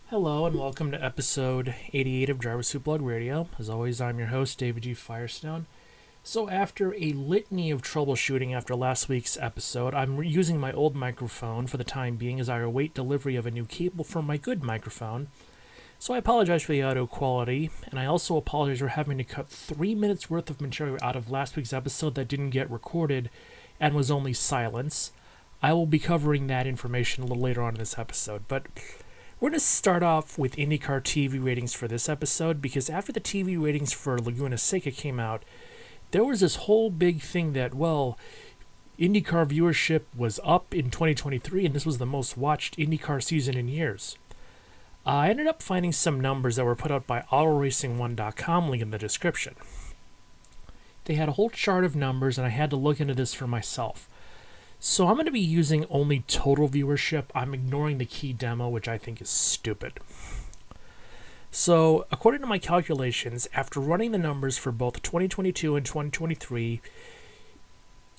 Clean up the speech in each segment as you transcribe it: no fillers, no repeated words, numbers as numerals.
Hello and welcome to episode 88 of Driver Suit Blog Radio. As always, I'm your host, David G. Firestone. So after a litany of troubleshooting after last week's episode, I'm using my old microphone for the time being as I await delivery of a new cable for my good microphone. So I apologize for the audio quality, and I also apologize for having to cut 3 minutes worth of material out of last week's episode that didn't get recorded and was only silence. I will be covering that information a little later on in this episode, but we're going to start off with IndyCar TV ratings for this episode because after the TV ratings for Laguna Seca came out, there was this whole big thing that, IndyCar viewership was up in 2023 and this was the most watched IndyCar season in years. I ended up finding some numbers that were put out by AutoRacing1.com, link in the description. They had a whole chart of numbers and I had to look into this for myself. So I'm going to be using only total viewership. I'm ignoring the key demo, which I think is stupid. So, according to my calculations, after running the numbers for both 2022 and 2023,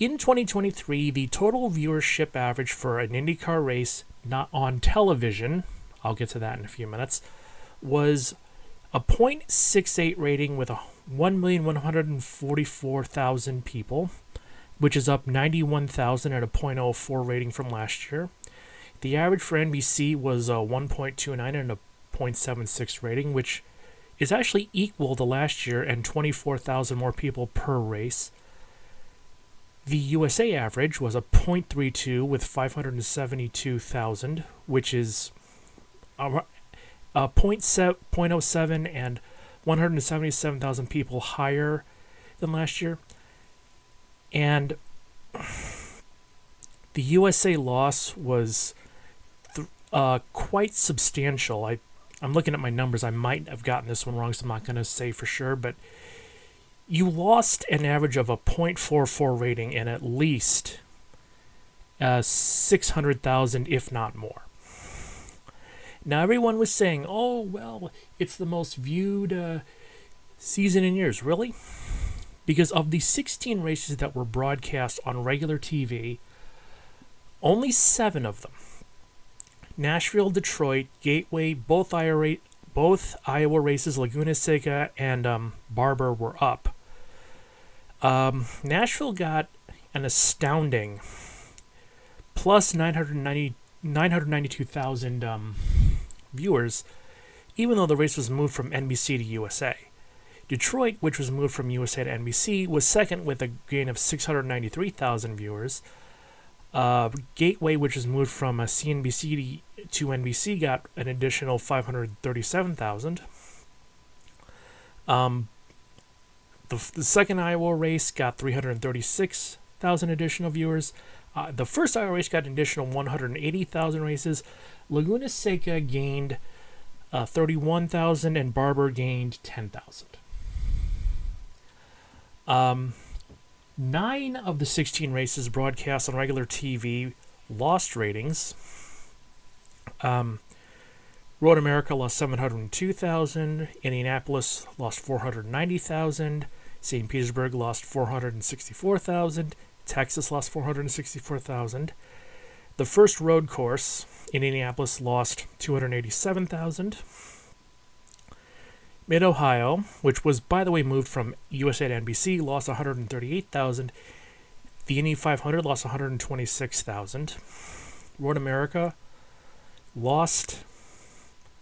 in 2023, the total viewership average for an IndyCar race not on television, I'll get to that in a few minutes, was a .68 rating with 1,144,000 people, which is up 91,000 at a .04 rating from last year. The average for NBC was 1.29 and a .76 rating, which is actually equal to last year and 24,000 more people per race. The USA average was a .32 with 572,000, which is a .07 and 177,000 people higher than last year. And the USA loss was quite substantial. I'm looking at my numbers. I might have gotten this one wrong, so I'm not going to say for sure. But you lost an average of a .44 rating in at least 600,000, if not more. Now, everyone was saying, it's the most viewed season in years. Really? Because of the 16 races that were broadcast on regular TV, only 7 of them, Nashville, Detroit, Gateway, both Iowa races, Laguna Seca, and Barber were up. Nashville got an astounding plus 992,000 viewers, even though the race was moved from NBC to USA. Detroit, which was moved from USA to NBC, was second with a gain of 693,000 viewers. Gateway, which was moved from CNBC to NBC, got an additional 537,000. The second Iowa race got 336,000 additional viewers. The first Iowa race got an additional 180,000 races. Laguna Seca gained 31,000 and Barber gained 10,000. 9 of the 16 races broadcast on regular TV lost ratings. Road America lost 702,000. Indianapolis lost 490,000. St. Petersburg lost 464,000. Texas lost 464,000. The first road course in Indianapolis lost 287,000. Mid-Ohio, which was, by the way, moved from USA to NBC, lost 138,000. The Indy 500 lost 126,000. Road America lost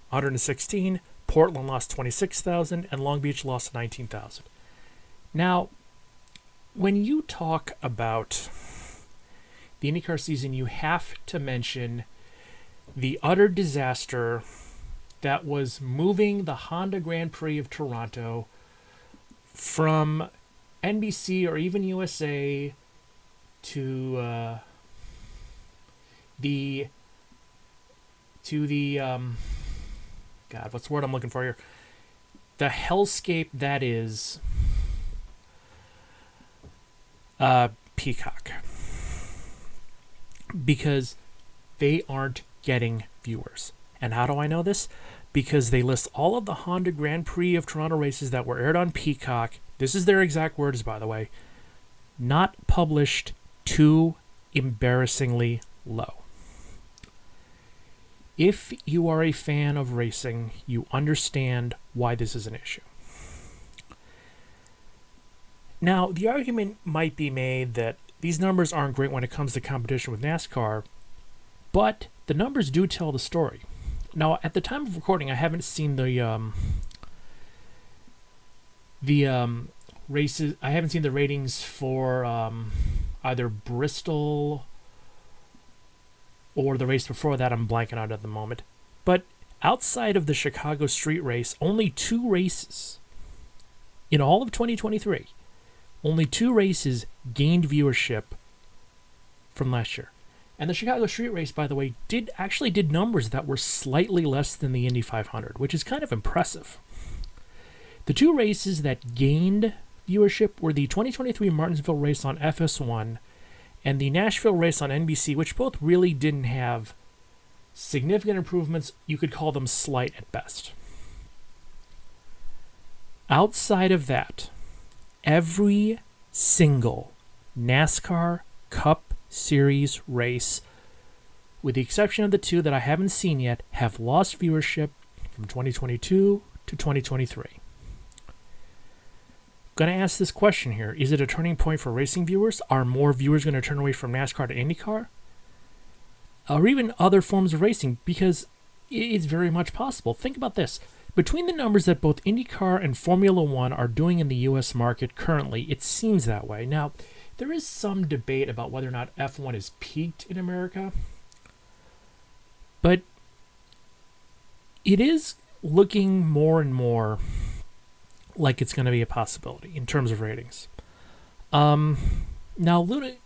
116. Portland lost 26,000. And Long Beach lost 19,000. Now, when you talk about the IndyCar season, you have to mention the utter disaster that was moving the Honda Grand Prix of Toronto from NBC or even USA to the what's the word I'm looking for here? The hellscape that is Peacock, because they aren't getting viewers. And how do I know this? Because they list all of the Honda Grand Prix of Toronto races that were aired on Peacock. This is their exact words, by the way. Not published, too embarrassingly low. If you are a fan of racing, you understand why this is an issue. Now, the argument might be made that these numbers aren't great when it comes to competition with NASCAR, but the numbers do tell the story. Now, at the time of recording, I haven't seen the races. I haven't seen the ratings for either Bristol or the race before that. I'm blanking out at the moment. But outside of the Chicago street race, only 2 races in all of 2023, only 2 races gained viewership from last year. And the Chicago street race, by the way, did numbers that were slightly less than the Indy 500, which is kind of impressive. The 2 races that gained viewership were the 2023 Martinsville race on FS1 and the Nashville race on NBC, which both really didn't have significant improvements. You could call them slight at best. Outside of that, every single NASCAR Cup Series race, with the exception of the 2 that I haven't seen yet, have lost viewership from 2022 to 2023. Going to ask this question here. Is it a turning point for racing viewers? Are more viewers going to turn away from NASCAR to IndyCar? Or even other forms of racing? Because it's very much possible. Think about this. Between the numbers that both IndyCar and Formula One are doing in the U.S. market currently, it seems that way. Now, there is some debate about whether or not F1 is peaked in America. But it is looking more and more like it's going to be a possibility in terms of ratings. Now,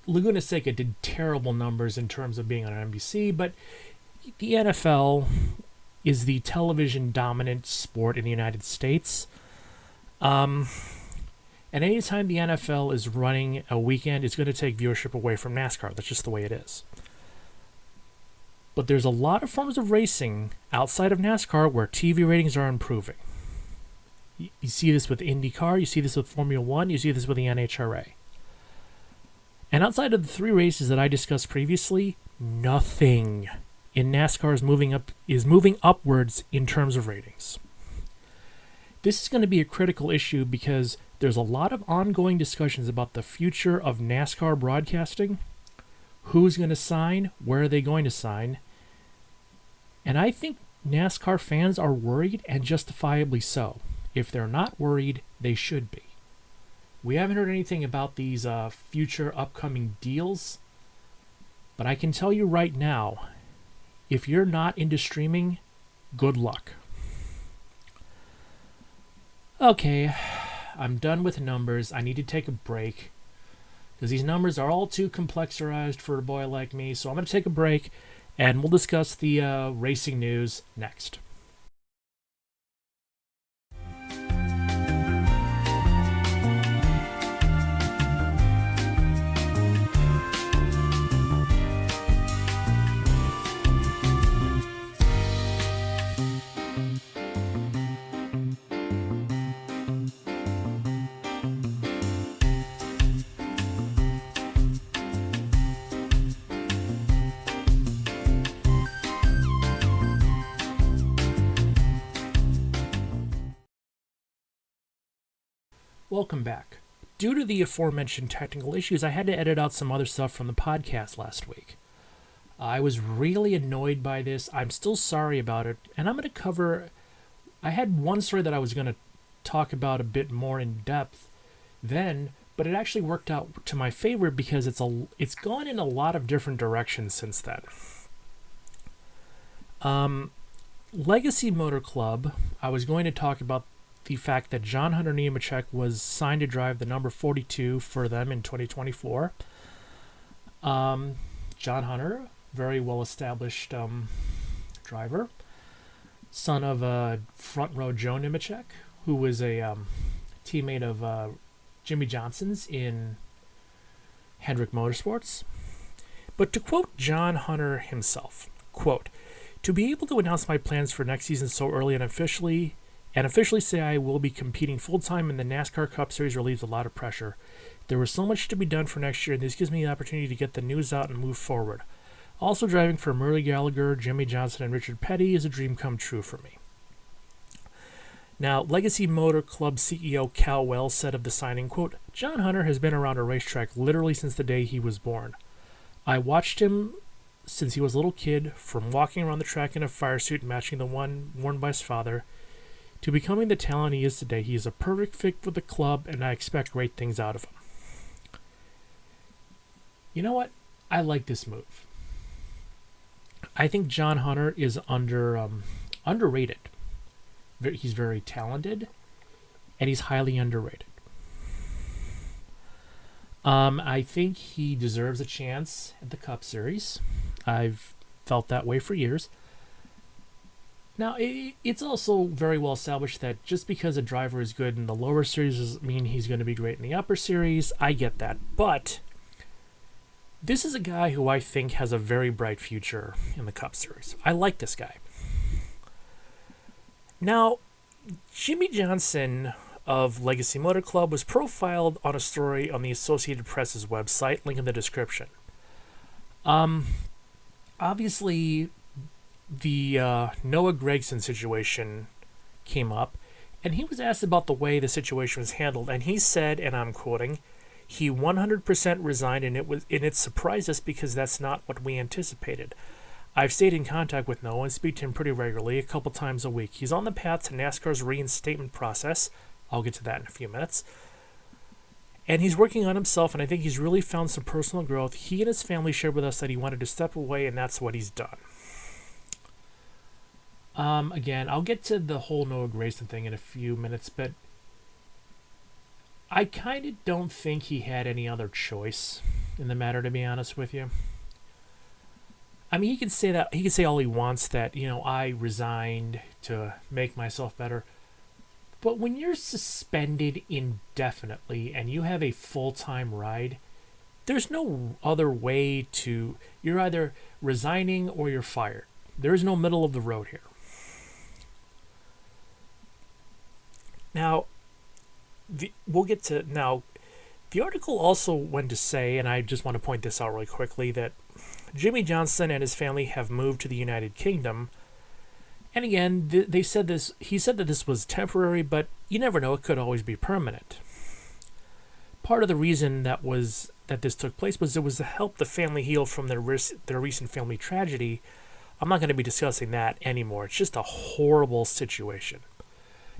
Laguna Seca did terrible numbers in terms of being on NBC, but the NFL is the television-dominant sport in the United States. And anytime the NFL is running a weekend, it's going to take viewership away from NASCAR. That's just the way it is. But there's a lot of forms of racing outside of NASCAR where TV ratings are improving. You see this with IndyCar, you see this with Formula One, you see this with the NHRA. And outside of the 3 races that I discussed previously, nothing in NASCAR is moving upwards in terms of ratings. This is going to be a critical issue because there's a lot of ongoing discussions about the future of NASCAR broadcasting. Who's going to sign? Where are they going to sign? And I think NASCAR fans are worried, and justifiably so. If they're not worried, they should be. We haven't heard anything about these future upcoming deals, but I can tell you right now, if you're not into streaming, good luck. Okay, I'm done with numbers. I need to take a break because these numbers are all too complexerized for a boy like me, so I'm going to take a break, and we'll discuss the racing news next. Welcome back. Due to the aforementioned technical issues, I had to edit out some other stuff from the podcast last week. I was really annoyed by this. I'm still sorry about it, and I'm going to cover... I had one story that I was going to talk about a bit more in depth then, but it actually worked out to my favor because it's gone in a lot of different directions since then. Legacy Motor Club, I was going to talk about the fact that John Hunter Nemechek was signed to drive the number 42 for them in 2024. John Hunter, very well-established driver, son of front row Joe Nemechek, who was a teammate of Jimmy Johnson's in Hendrick Motorsports. But to quote John Hunter himself, quote, "To be able to announce my plans for next season so early and officially say I will be competing full-time in the NASCAR Cup Series relieves a lot of pressure. There was so much to be done for next year, and this gives me the opportunity to get the news out and move forward. Also driving for Murray Gallagher, Jimmy Johnson, and Richard Petty is a dream come true for me. Now, Legacy Motor Club CEO Cal Wells said of the signing, quote, John Hunter has been around a racetrack literally since the day he was born. I watched him since he was a little kid, from walking around the track in a fire suit matching the one worn by his father, to becoming the talent he is today. He is a perfect fit for the club, and I expect great things out of him. You know what? I like this move. I think John Hunter is underrated. He's very talented, and he's highly underrated. I think he deserves a chance at the Cup Series. I've felt that way for years. Now, it's also very well established that just because a driver is good in the lower series doesn't mean he's going to be great in the upper series. I get that. But this is a guy who I think has a very bright future in the Cup Series. I like this guy. Now, Jimmy Johnson of Legacy Motor Club was profiled on a story on the Associated Press's website, link in the description. Obviously, the Noah Gragson situation came up, and he was asked about the way the situation was handled, and he said, and I'm quoting, he 100% resigned, and it surprised us because that's not what we anticipated. I've stayed in contact with Noah and speak to him pretty regularly, a couple times a week. He's on the path to NASCAR's reinstatement process. I'll get to that in a few minutes. And he's working on himself, and I think he's really found some personal growth. He and his family shared with us that he wanted to step away, and that's what he's done. Again, I'll get to the whole Noah Gragson thing in a few minutes, but I kind of don't think he had any other choice in the matter, to be honest with you. I mean, he can say that. He can say all he wants that, I resigned to make myself better. But when you're suspended indefinitely and you have a full-time ride, there's no other way to... You're either resigning or you're fired. There is no middle of the road here. Now, we'll get to... Now, the article also went to say, and I just want to point this out really quickly, that Jimmy Johnson and his family have moved to the United Kingdom. And again, they said this. He said that this was temporary, but you never know; it could always be permanent. Part of the reason that this took place was it was to help the family heal from their recent family tragedy. I'm not going to be discussing that anymore. It's just a horrible situation.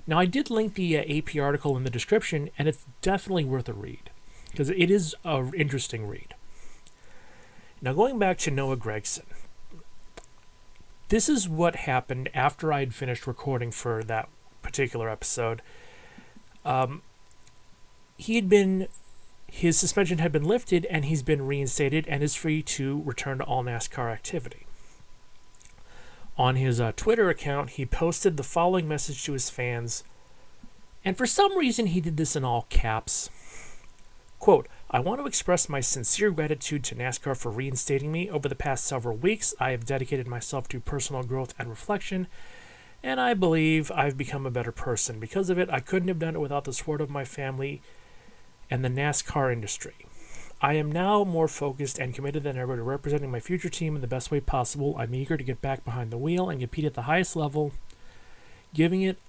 Now, I did link the AP article in the description, and it's definitely worth a read because it is an interesting read. Now, going back to Noah Gragson. This is what happened after I had finished recording for that particular episode. His suspension had been lifted, and he's been reinstated and is free to return to all NASCAR activity. On his Twitter account, he posted the following message to his fans, and for some reason he did this in all caps. Quote, I want to express my sincere gratitude to NASCAR for reinstating me. Over the past several weeks, I have dedicated myself to personal growth and reflection, and I believe I've become a better person. Because of it, I couldn't have done it without the support of my family and the NASCAR industry. I am now more focused and committed than ever to representing my future team in the best way possible. I'm eager to get back behind the wheel and compete at the highest level, giving it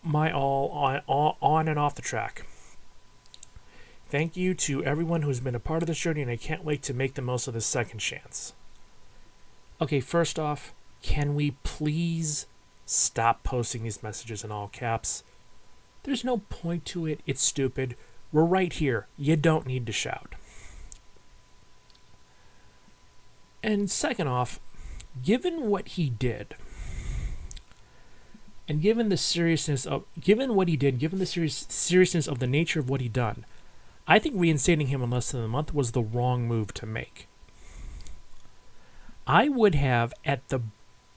my all on and off the track. Thank you to everyone who's been a part of this journey, and I can't wait to make the most of this second chance. Okay, first off, can we please stop posting these messages in all caps? There's no point to it. It's stupid. We're right here. You don't need to shout. And second off, given what he did, and given the seriousness of the nature of what he done, I think reinstating him in less than a month was the wrong move to make. I would have, at the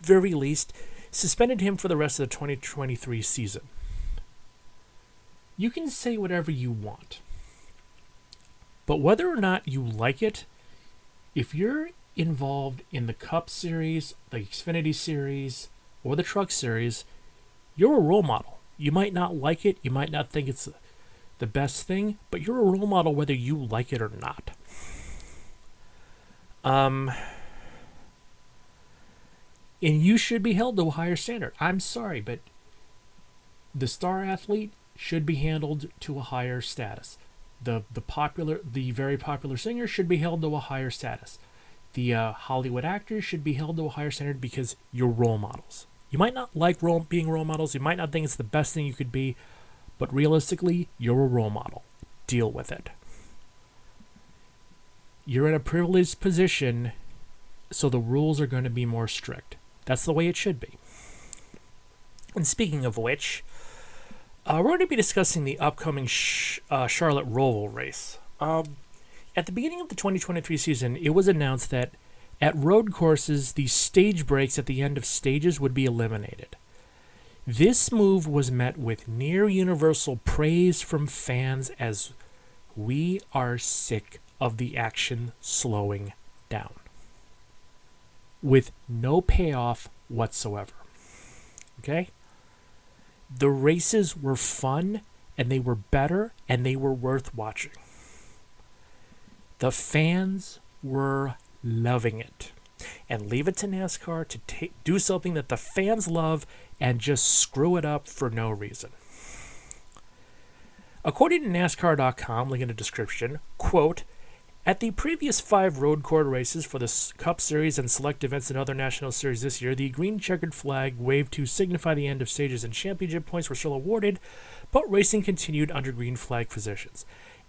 very least, suspended him for the rest of the 2023 season. You can say whatever you want, but whether or not you like it, if you're involved in the Cup Series, the Xfinity Series, or the Truck Series, you're a role model. You might not like it, you might not think it's the best thing, but you're a role model whether you like it or not. And you should be held to a higher standard. I'm sorry, but the star athlete should be handled to a higher status. The very popular singer should be held to a higher status. The Hollywood actors should be held to a higher standard because you're role models. You might not like being role models. You might not think it's the best thing you could be, but realistically, you're a role model. Deal with it. You're in a privileged position, so the rules are going to be more strict. That's the way it should be. And speaking of which, we're going to be discussing the upcoming Charlotte Roval race. At the beginning of the 2023 season, it was announced that at road courses, the stage breaks at the end of stages would be eliminated. This move was met with near universal praise from fans as we are sick of the action slowing down, with no payoff whatsoever. Okay? The races were fun, and they were better, and they were worth watching. The fans were loving it. And leave it to NASCAR to do something that the fans love and just screw it up for no reason. According to NASCAR.com, link in the description, quote, at the previous 5 road course races for the Cup Series and select events and other national series this year, the green checkered flag waved to signify the end of stages and championship points were still awarded, but racing continued under green flag positions.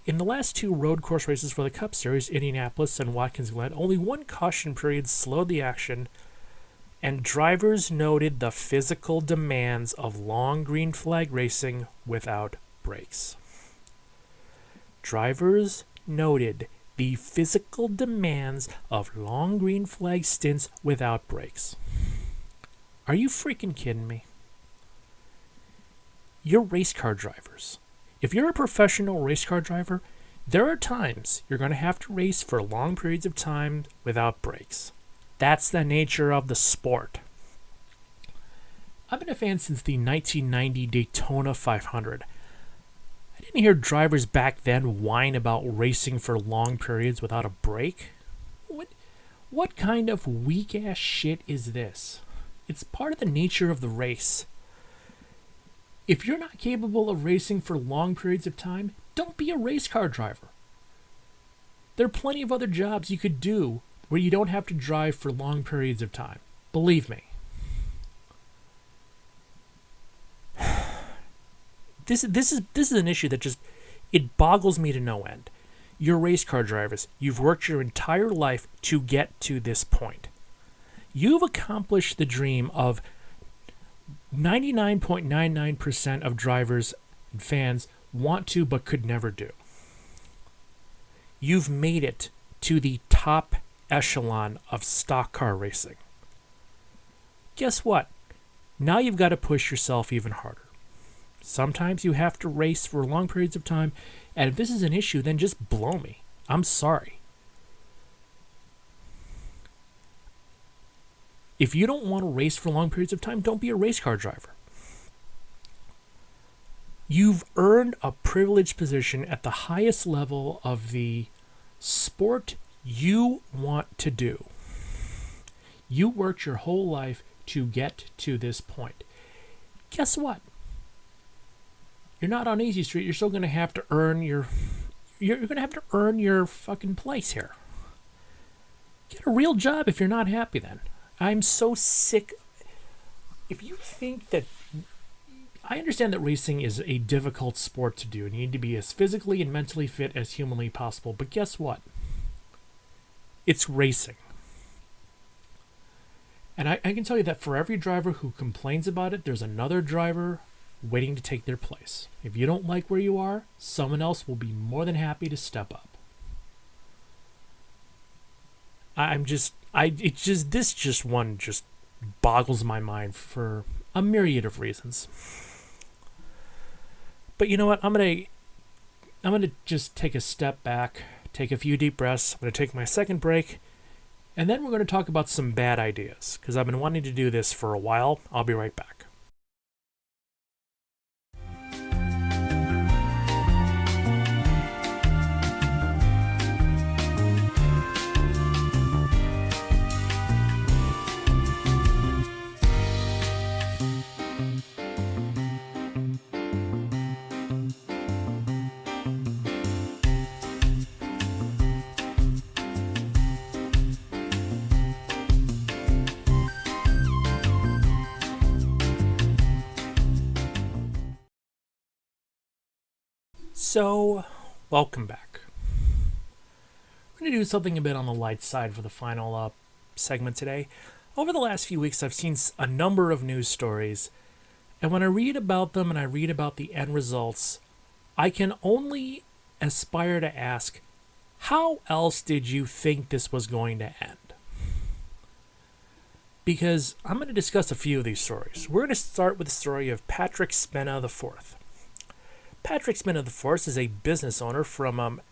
In the last 2 road course races for the Cup Series, Indianapolis and Watkins Glen, only 1 caution period slowed the action, and drivers noted the physical demands of long green flag racing without brakes. Drivers noted the physical demands of long green flag stints without brakes. Are you freaking kidding me? You're race car drivers. If you're a professional race car driver, there are times you're going to have to race for long periods of time without brakes. That's the nature of the sport. I've been a fan since the 1990 Daytona 500. I didn't hear drivers back then whine about racing for long periods without a brake. What kind of weak-ass shit is this? It's part of the nature of the race. If you're not capable of racing for long periods of time, don't be a race car driver. There are plenty of other jobs you could do where you don't have to drive for long periods of time. Believe me. This is an issue that it boggles me to no end. You're race car drivers. You've worked your entire life to get to this point. You've accomplished the dream of 99.99% of drivers and fans want to but could never do. You've made it to the top echelon of stock car racing. Guess what? Now you've got to push yourself even harder. Sometimes you have to race for long periods of time, and if this is an issue, then just blow me. I'm sorry. If you don't want to race for long periods of time, don't be a race car driver. You've earned a privileged position at the highest level of the sport you want to do. You worked your whole life to get to this point. Guess what? You're not on Easy Street. You're still going to have to earn your fucking place here. Get a real job if you're not happy then. I'm so sick. If you think that... I understand that racing is a difficult sport to do, and you need to be as physically and mentally fit as humanly possible. But guess what? It's racing. And I can tell you that for every driver who complains about it, there's another driver waiting to take their place. If you don't like where you are, someone else will be more than happy to step up. This one boggles my mind for a myriad of reasons. But you know what? I'm gonna just take a step back, take a few deep breaths. I'm gonna take my second break, and then we're gonna talk about some bad ideas, because I've been wanting to do this for a while. I'll be right back. So, welcome back. We're going to do something a bit on the light side for the final segment today. Over the last few weeks, I've seen a number of news stories, and when I read about them and I read about the end results, I can only aspire to ask, how else did you think this was going to end? Because I'm going to discuss a few of these stories. We're going to start with the story of Patrick Spina IV. Patrick Spina IV is a business owner from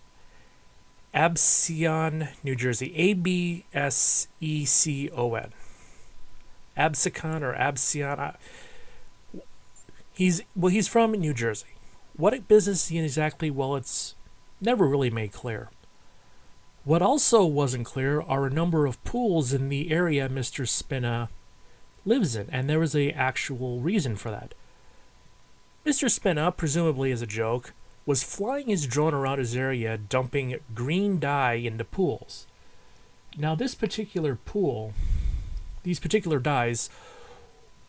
Absecon, New Jersey. Absecon. Absecon or Absecon. He's from New Jersey. What business is he in exactly? Well, it's never really made clear. What also wasn't clear are a number of pools in the area Mr. Spina lives in, and there was an actual reason for that. Mr. Spina, presumably as a joke, was flying his drone around his area dumping green dye into pools. Now, these particular dyes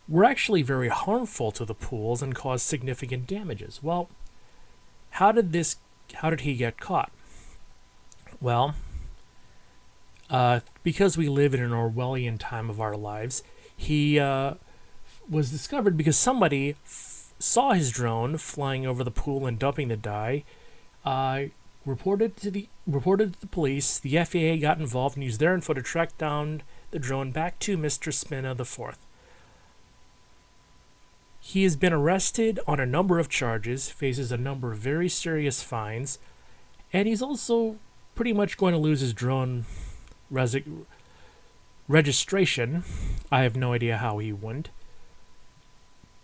were actually very harmful to the pools and caused significant damages. Well, how did he get caught? Well, because we live in an Orwellian time of our lives, he was discovered because somebody saw his drone flying over the pool and dumping the dye, reported to the police. The FAA got involved and used their info to track down the drone back to Mr. Spina IV. He has been arrested on a number of charges, faces a number of very serious fines, and he's also pretty much going to lose his drone registration. I have no idea how he wouldn't.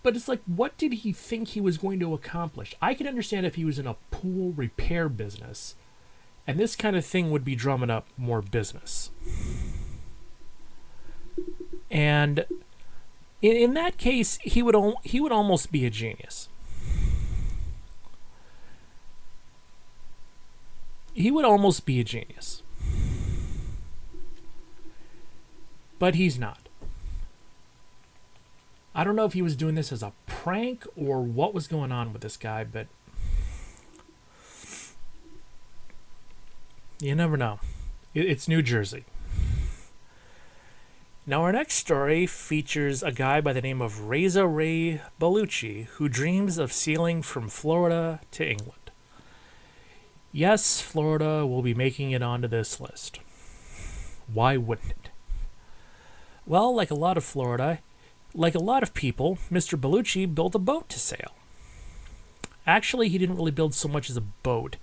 But it's like, what did he think he was going to accomplish? I can understand if he was in a pool repair business, and this kind of thing would be drumming up more business. And in that case, he would almost be a genius. He would almost be a genius. But he's not. I don't know if he was doing this as a prank or what was going on with this guy, but you never know. It's New Jersey. Now, our next story features a guy by the name of Reza Ray Bellucci, who dreams of sailing from Florida to England. Yes, Florida will be making it onto this list. Why wouldn't it? Well, like a lot of people, Mr. Bellucci built a boat to sail. Actually, he didn't really build so much as a boat.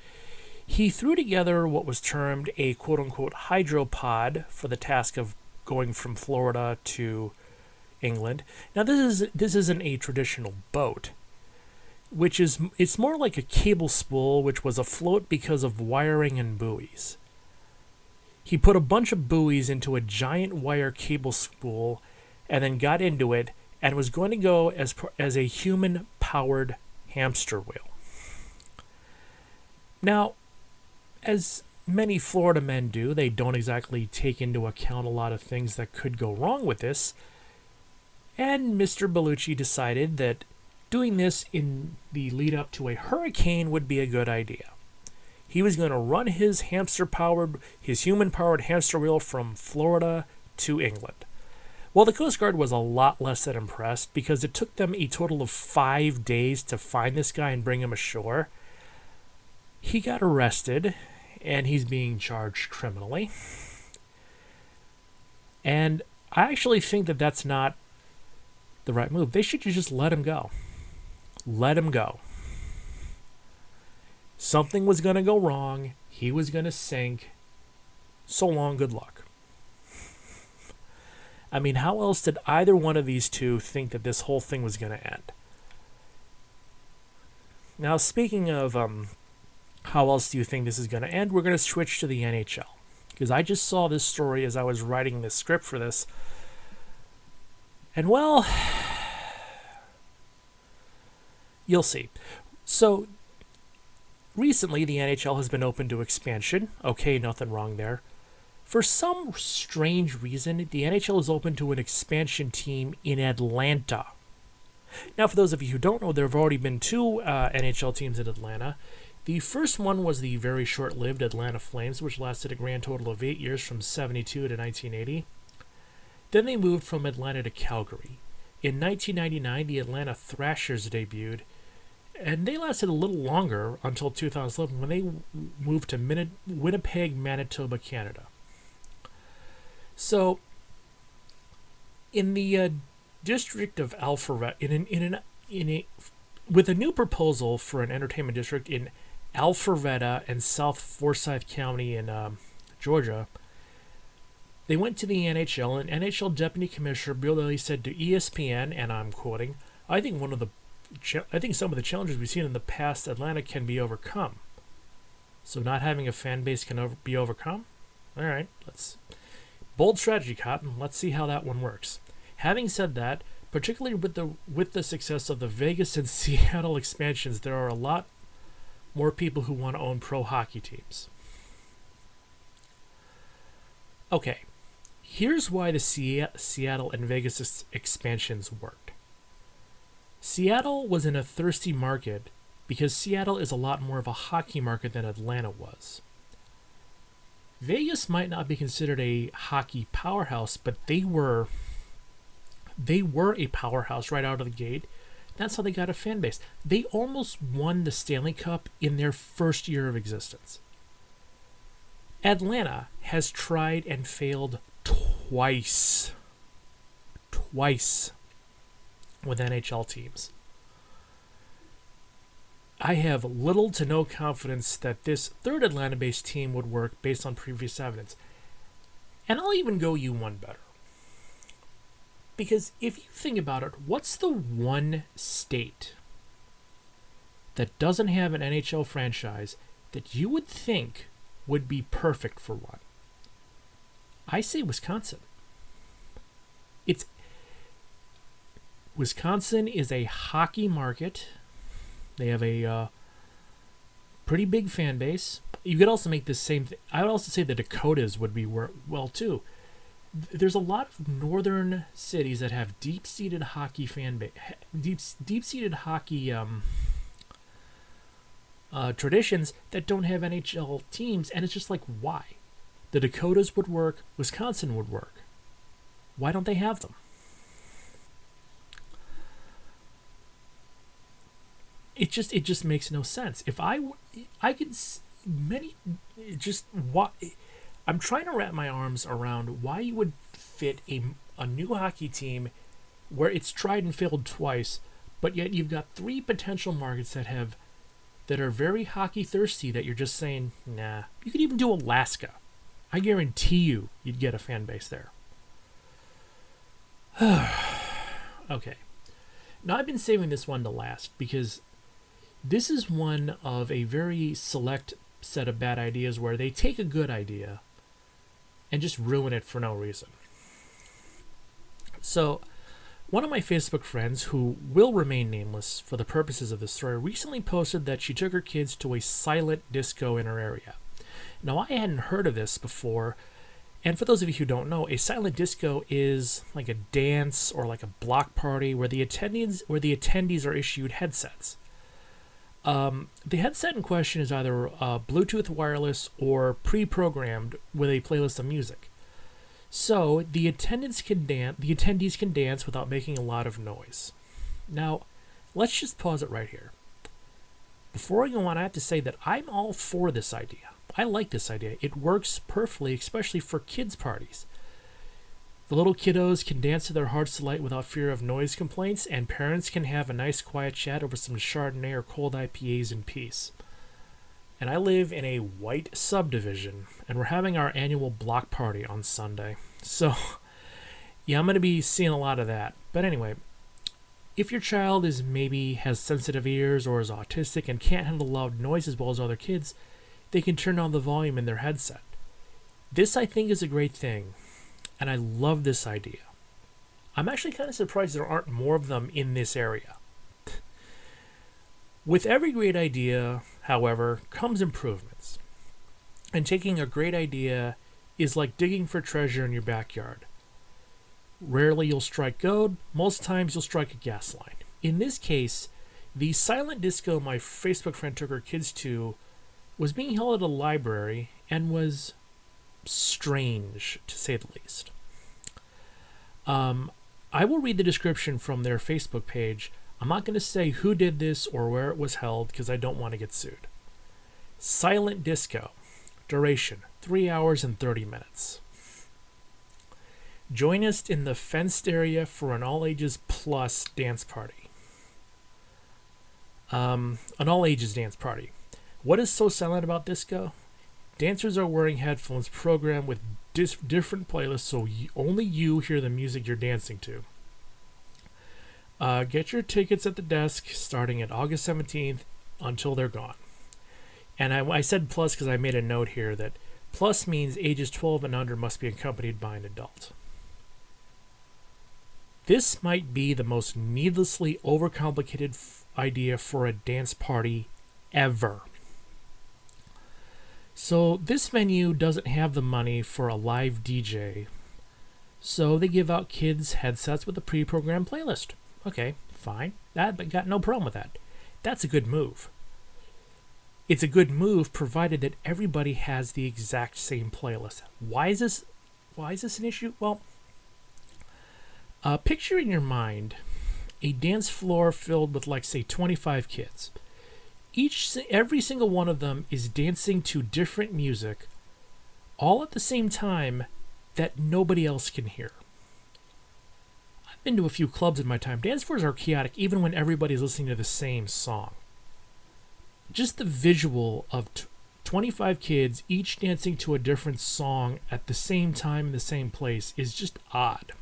He threw together what was termed a quote-unquote hydropod for the task of going from Florida to England. Now, this isn't a traditional boat, it's more like a cable spool which was afloat because of wiring and buoys. He put a bunch of buoys into a giant wire cable spool and then got into it and was going to go as a human-powered hamster wheel. Now, as many Florida men do, they don't exactly take into account a lot of things that could go wrong with this, and Mr. Bellucci decided that doing this in the lead-up to a hurricane would be a good idea. He was going to run his human-powered hamster wheel from Florida to England. Well, the Coast Guard was a lot less than impressed because it took them a total of 5 days to find this guy and bring him ashore. He got arrested, and he's being charged criminally. And I actually think that that's not the right move. They should just let him go. Let him go. Something was going to go wrong. He was going to sink. So long, good luck. I mean, how else did either one of these two think that this whole thing was going to end? Now, speaking of how else do you think this is going to end, we're going to switch to the NHL. Because I just saw this story as I was writing the script for this. And, well, you'll see. So, recently, the NHL has been open to expansion. Okay, nothing wrong there. For some strange reason, the NHL is open to an expansion team in Atlanta. Now, for those of you who don't know, there have already been two NHL teams in Atlanta. The first one was the very short-lived Atlanta Flames, which lasted a grand total of 8 years from 72 to 1980. Then they moved from Atlanta to Calgary. In 1999, the Atlanta Thrashers debuted, and they lasted a little longer until 2011 when they moved to Winnipeg, Manitoba, Canada. So, in the district of Alpharetta, with a new proposal for an entertainment district in Alpharetta and South Forsyth County in Georgia, they went to the NHL, and NHL Deputy Commissioner Bill Daly said to ESPN, and I'm quoting, I think some of the challenges we've seen in the past Atlanta can be overcome. So not having a fan base can be overcome? All right, bold strategy, Cotton. Let's see how that one works. Having said that, particularly with the success of the Vegas and Seattle expansions, there are a lot more people who want to own pro hockey teams. Okay, here's why the Seattle and Vegas expansions worked. Seattle was in a thirsty market because Seattle is a lot more of a hockey market than Atlanta was. Vegas might not be considered a hockey powerhouse, but they were a powerhouse right out of the gate. That's how they got a fan base. They almost won the Stanley Cup in their first year of existence. Atlanta has tried and failed twice with NHL teams. I have little to no confidence that this third Atlanta-based team would work based on previous evidence. And I'll even go you one better. Because if you think about it, what's the one state that doesn't have an NHL franchise that you would think would be perfect for one? I say Wisconsin. Wisconsin is a hockey market. They have a pretty big fan base. You could also make the same thing. I would also say the Dakotas would be well too. There's a lot of northern cities that have deep-seated hockey fan base, deep-seated hockey traditions that don't have NHL teams, and it's just like, why? The Dakotas would work. Wisconsin would work. Why don't they have them? It just makes no sense. If I could I'm trying to wrap my arms around why you would fit a new hockey team where it's tried and failed twice, but yet you've got three potential markets that are very hockey thirsty that you're just saying, nah. You could even do Alaska. I guarantee you'd get a fan base there. Okay. Now I've been saving this one to last because this is one of a very select set of bad ideas where they take a good idea and just ruin it for no reason. So, one of my Facebook friends, who will remain nameless for the purposes of this story, recently posted that she took her kids to a silent disco in her area. Now, I hadn't heard of this before, and for those of you who don't know, a silent disco is like a dance or like a block party where the attendees are issued headsets. The headset in question is either Bluetooth wireless or pre-programmed with a playlist of music. So the attendees can dance without making a lot of noise. Now, let's just pause it right here. Before I go on, I have to say that I'm all for this idea. I like this idea. It works perfectly, especially for kids' parties. The little kiddos can dance to their heart's delight without fear of noise complaints, and parents can have a nice quiet chat over some Chardonnay or cold IPAs in peace. And I live in a white subdivision, and we're having our annual block party on Sunday. So, yeah, I'm going to be seeing a lot of that. But anyway, if your child has sensitive ears or is autistic and can't handle loud noise as well as other kids, they can turn down the volume in their headset. This, I think, is a great thing. And I love this idea. I'm actually kind of surprised there aren't more of them in this area. With every great idea, however, comes improvements. And taking a great idea is like digging for treasure in your backyard. Rarely you'll strike gold, most times you'll strike a gas line. In this case, The silent disco my Facebook friend took her kids to was being held at a library and was strange, to say the least. I will read the description from their Facebook page. I'm not going to say who did this or where it was held because I don't want to get sued. Silent disco. Duration, 3 hours and 30 minutes. Join us in the fenced area for an all-ages plus dance party. An all-ages dance party. What is so silent about disco? Dancers are wearing headphones programmed with different playlists so only you hear the music you're dancing to. Get your tickets at the desk starting at August 17th until they're gone. And I said plus because I made a note here that plus means ages 12 and under must be accompanied by an adult. This might be the most needlessly overcomplicated idea for a dance party ever. So this venue doesn't have the money for a live DJ, so they give out kids headsets with a pre-programmed playlist. Okay, fine. But got no problem with that. That's a good move. It's a good move provided that everybody has the exact same playlist. Why is this an issue? Well, picture in your mind a dance floor filled with, like, say, 25 kids. Every single one of them is dancing to different music, all at the same time that nobody else can hear. I've been to a few clubs in my time. Dance floors are chaotic even when everybody's listening to the same song. Just the visual of 25 kids each dancing to a different song at the same time in the same place is just odd.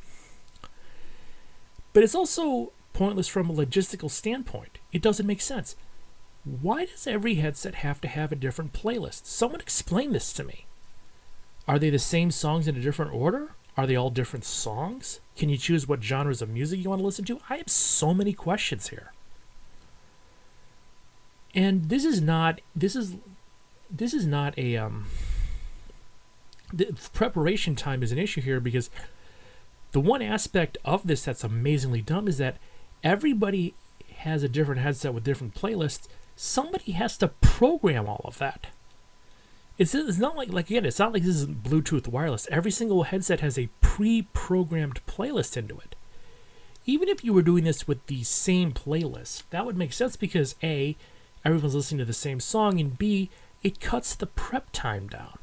But it's also pointless from a logistical standpoint. It doesn't make sense. Why does every headset have to have a different playlist? Someone explain this to me. Are they the same songs in a different order? Are they all different songs? Can you choose what genres of music you want to listen to? I have so many questions here. And this is not a the preparation time is an issue here because the one aspect of this that's amazingly dumb is that everybody has a different headset with different playlists. Somebody has to program all of that. It's not like it's not like this is Bluetooth wireless. Every single headset has a pre-programmed playlist into it. Even if you were doing this with the same playlist, that would make sense because A, everyone's listening to the same song, and B, it cuts the prep time down.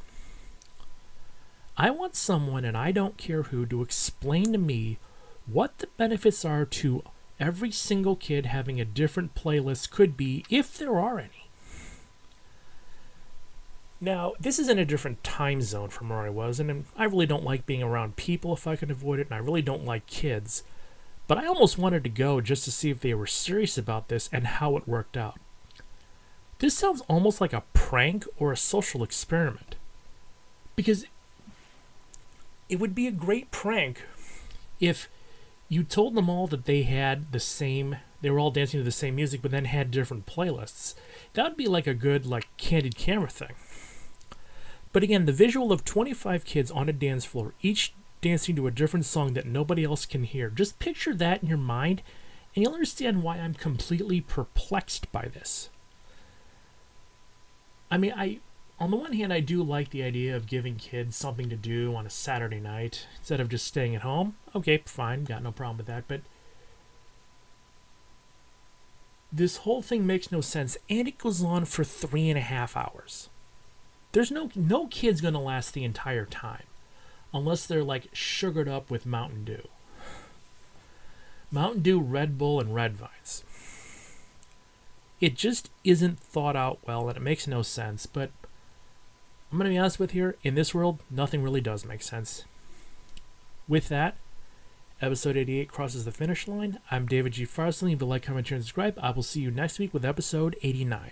I want someone, and I don't care who, to explain to me what the benefits are to every single kid having a different playlist could be, if there are any. Now, this is in a different time zone from where I was, and I really don't like being around people if I can avoid it, and I really don't like kids. But I almost wanted to go just to see if they were serious about this and how it worked out. This sounds almost like a prank or a social experiment. Because it would be a great prank if you told them all that they were all dancing to the same music, but then had different playlists. That would be like a good, candid camera thing. But again, the visual of 25 kids on a dance floor, each dancing to a different song that nobody else can hear. Just picture that in your mind, and you'll understand why I'm completely perplexed by this. I mean, on the one hand, I do like the idea of giving kids something to do on a Saturday night instead of just staying at home. Okay, fine, got no problem with that. But this whole thing makes no sense, and it goes on for 3.5 hours. There's no kid's going to last the entire time unless they're sugared up with Mountain Dew. Mountain Dew, Red Bull, and Red Vines. It just isn't thought out well, and it makes no sense, but I'm going to be honest with you here, in this world, nothing really does make sense. With that, episode 88 crosses the finish line. I'm David G. Farson. Leave a like, comment, share, and subscribe. I will see you next week with episode 89.